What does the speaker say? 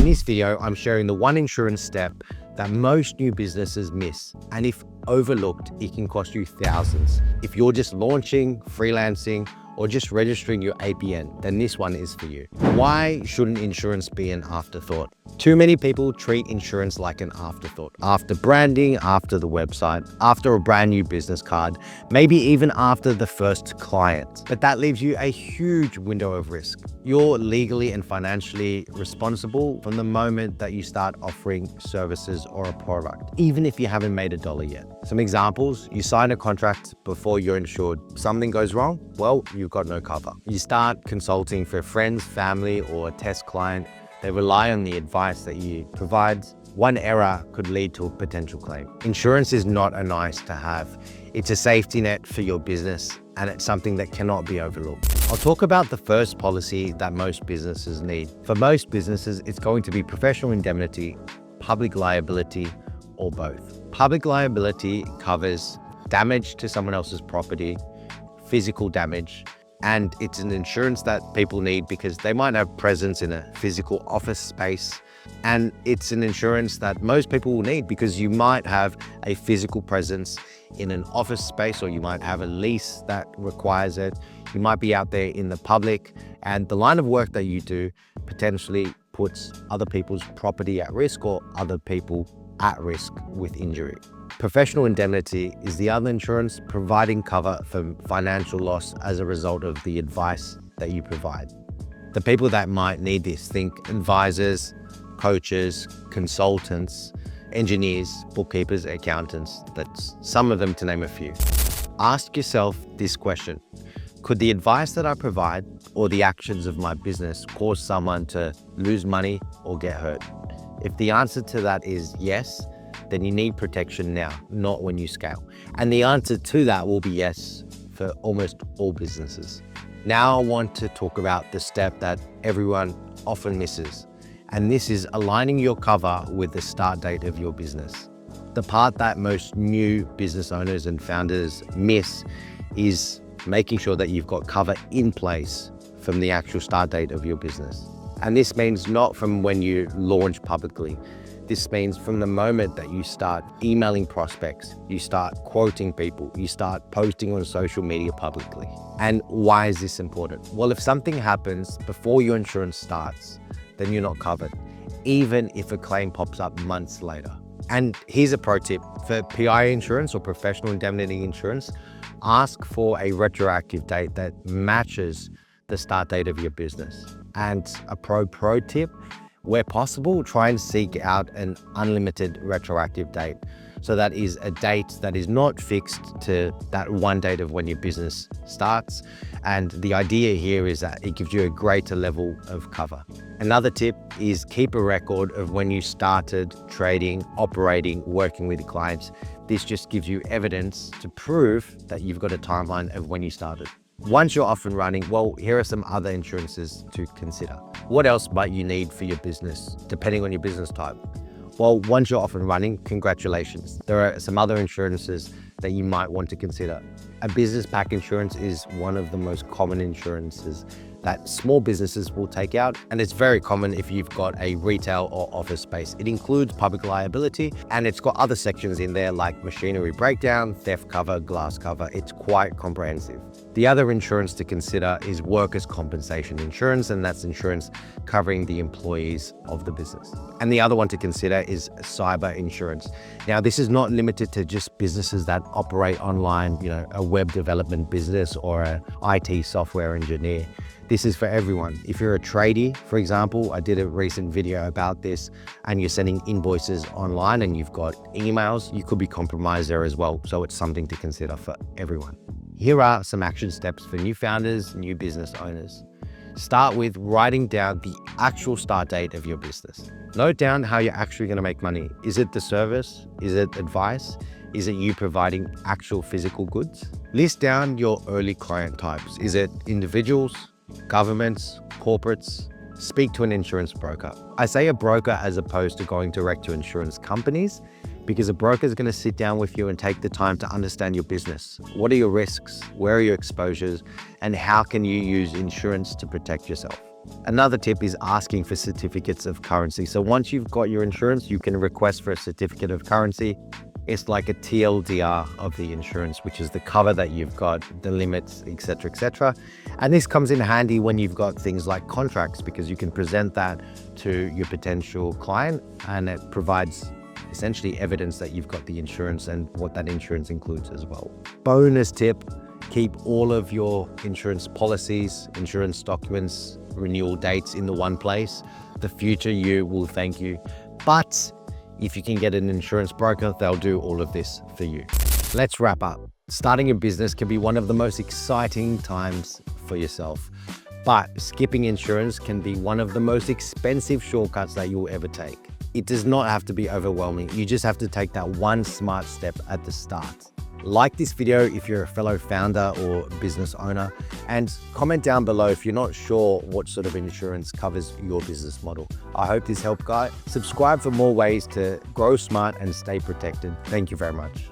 this video, I'm sharing the one insurance step that most new businesses miss. And if overlooked, it can cost you thousands. If you're just launching, freelancing, or just registering your APN, then this one is for you. Why shouldn't insurance be an afterthought? Too many people treat insurance like an afterthought. After branding, after the website, after a brand new business card, maybe even after the first client. But that leaves you a huge window of risk. You're legally and financially responsible from the moment that you start offering services or a product, even if you haven't made $1 yet. Some examples: you sign a contract before you're insured. Something goes wrong, well, you've got no cover. You start consulting for friends, family, or a test client. They rely on the advice that you provide. One error could lead to a potential claim. Insurance is not a nice to have. It's a safety net for your business, and it's something that cannot be overlooked. I'll talk about the first policy that most businesses need. For most businesses, it's going to be professional indemnity, public liability, or both. Public liability covers damage to someone else's property, physical damage, and it's an insurance that people need because they might have presence in a physical office space. And it's an insurance that most people will need because you might have a physical presence in an office space, or you might have a lease that requires it. You might be out there in the public, and the line of work that you do potentially puts other people's property at risk or other people at risk with injury. Professional indemnity is the other insurance, providing cover for financial loss as a result of the advice that you provide. The people that might need this: think advisors, coaches, consultants, engineers, bookkeepers, accountants. That's some of them, to name a few. Ask yourself this question: could the advice that I provide or the actions of my business cause someone to lose money or get hurt? If the answer to that is yes, then you need protection now, not when you scale. And the answer to that will be yes for almost all businesses. Now I want to talk about the step that everyone often misses, and this is aligning your cover with the start date of your business. The part that most new business owners and founders miss is making sure that you've got cover in place from the actual start date of your business. And this means not from when you launch publicly. This means from the moment that you start emailing prospects, you start quoting people, you start posting on social media publicly. And why is this important? Well, if something happens before your insurance starts, then you're not covered, even if a claim pops up months later. And here's a pro tip: for PI insurance or professional indemnity insurance, ask for a retroactive date that matches the start date of your business. And a pro tip: where possible, try and seek out an unlimited retroactive date. So that is a date that is not fixed to that one date of when your business starts. And the idea here is that it gives you a greater level of cover. Another tip is keep a record of when you started trading, operating, working with clients. This just gives you evidence to prove that you've got a timeline of when you started. Once you're off and running, well, here are some other insurances to consider. What else might you need for your business, depending on your business type? Well, once you're off and running, congratulations. There are some other insurances that you might want to consider. A business pack insurance is one of the most common insurances that small businesses will take out, and it's very common if you've got a retail or office space. It includes public liability, and it's got other sections in there like machinery breakdown, theft cover, glass cover. It's quite comprehensive. The other insurance to consider is workers' compensation insurance, and that's insurance covering the employees of the business. And the other one to consider is cyber insurance. Now, this is not limited to just businesses that operate online, a web development business or an IT software engineer. This is for everyone. If you're a tradie, for example, I did a recent video about this, and you're sending invoices online and you've got emails, you could be compromised there as well. So it's something to consider for everyone. Here are some action steps for new founders, new business owners. Start with writing down the actual start date of your business. Note down how you're actually going to make money. Is it the service? Is it advice? Is it you providing actual physical goods? List down your early client types. Is it individuals, governments, corporates? Speak to an insurance broker. I say a broker as opposed to going direct to insurance companies, because a broker is going to sit down with you and take the time to understand your business. What are your risks? Where are your exposures? And how can you use insurance to protect yourself? Another tip is asking for certificates of currency. So once you've got your insurance, you can request for a certificate of currency. It's like a TLDR of the insurance, which is the cover that you've got, the limits, etc., etc. And this comes in handy when you've got things like contracts, because you can present that to your potential client and it provides essentially evidence that you've got the insurance and what that insurance includes as well. Bonus tip, keep all of your insurance policies, insurance documents, renewal dates in the one place. The future you will thank you. But if you can get an insurance broker, they'll do all of this for you. Let's wrap up. Starting a business can be one of the most exciting times for yourself, but skipping insurance can be one of the most expensive shortcuts that you'll ever take. It does not have to be overwhelming. You just have to take that one smart step at the start. Like this video if you're a fellow founder or business owner, and comment down below if you're not sure what sort of insurance covers your business model. I hope this helped, guys. Subscribe for more ways to grow smart and stay protected. Thank you very much.